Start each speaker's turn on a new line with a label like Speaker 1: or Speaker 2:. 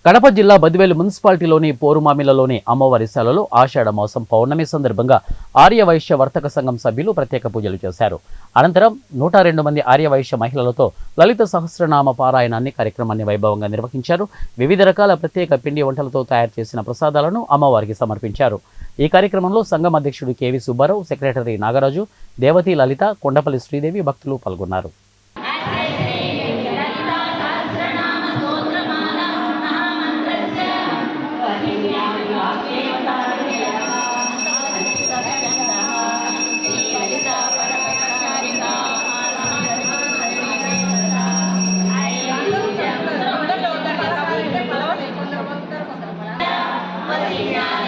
Speaker 1: కడప జిల్లా బద్వేలు మున్సిపాలిటీలోని పోరుమామిలలోని అమ్మవారి శాలలో ఆషాఢ మాసం పౌర్ణమి సందర్భంగా ఆర్యవైశ్య వర్తక సంఘం సభ్యులు ప్రత్యేక పూజలు చేశారు. అనంతరం 102 మంది ఆర్యవైశ్య మహిళలతో లలిత సహస్రనామ పారాయణాన్ని కార్యక్రమాన్ని వైభవంగా నిర్వహించారు. వివిధ రకాల ప్రత్యేక పిండి వంటలతో తయారు చేసిన ప్రసాదాలను అమ్మవారికి సమర్పించారు. ఈ కార్యక్రమంలో సంఘం అధ్యక్షుడు కెవి సుబ్బారావు, సెక్రటరీ నాగరాజు, దేవతి లలిత, కొండపల్లి శ్రీదేవి భక్తులు పాల్గొన్నారు.
Speaker 2: Yeah.